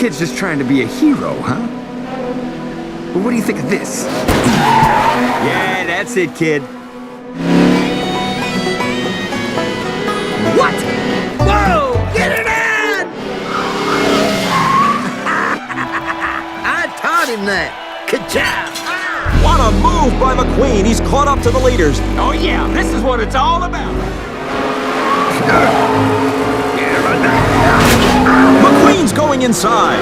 kid's just trying to be a hero, huh? But what do you think of this? Yeah, that's it, kid. What? Whoa! Get it in! I taught him that. Good job. What a move by McQueen. He's caught up to the leaders. Oh, yeah, this is what it's all about. McQueen's going inside.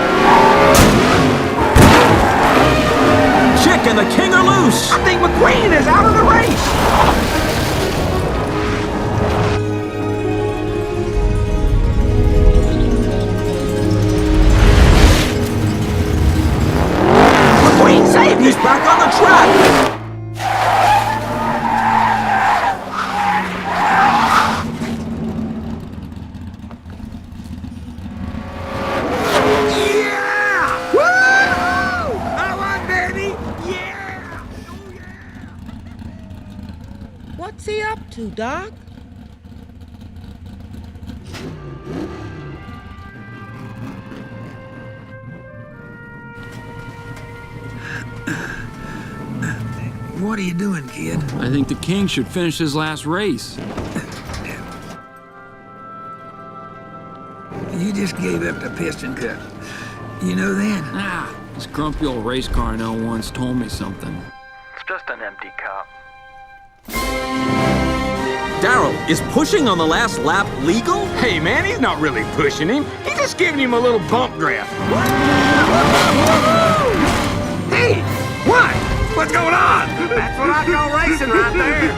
Chick and the King are loose. I think McQueen is out of the race. McQueen saved He's it. back on the track. Yeah! Woo! I won, baby! Yeah! Oh, yeah! What's he up to, Doc? What are you doing, kid? I think the king should finish his last race. You just gave up the piston cup. You know that? Ah, this grumpy old race car I know once told me something. It's just an empty cup. Darryl, is pushing on the last lap legal? Hey, man, he's not really pushing him. He's just giving him a little bump draft. Hey, what? What's going on? That's what I call racing right there.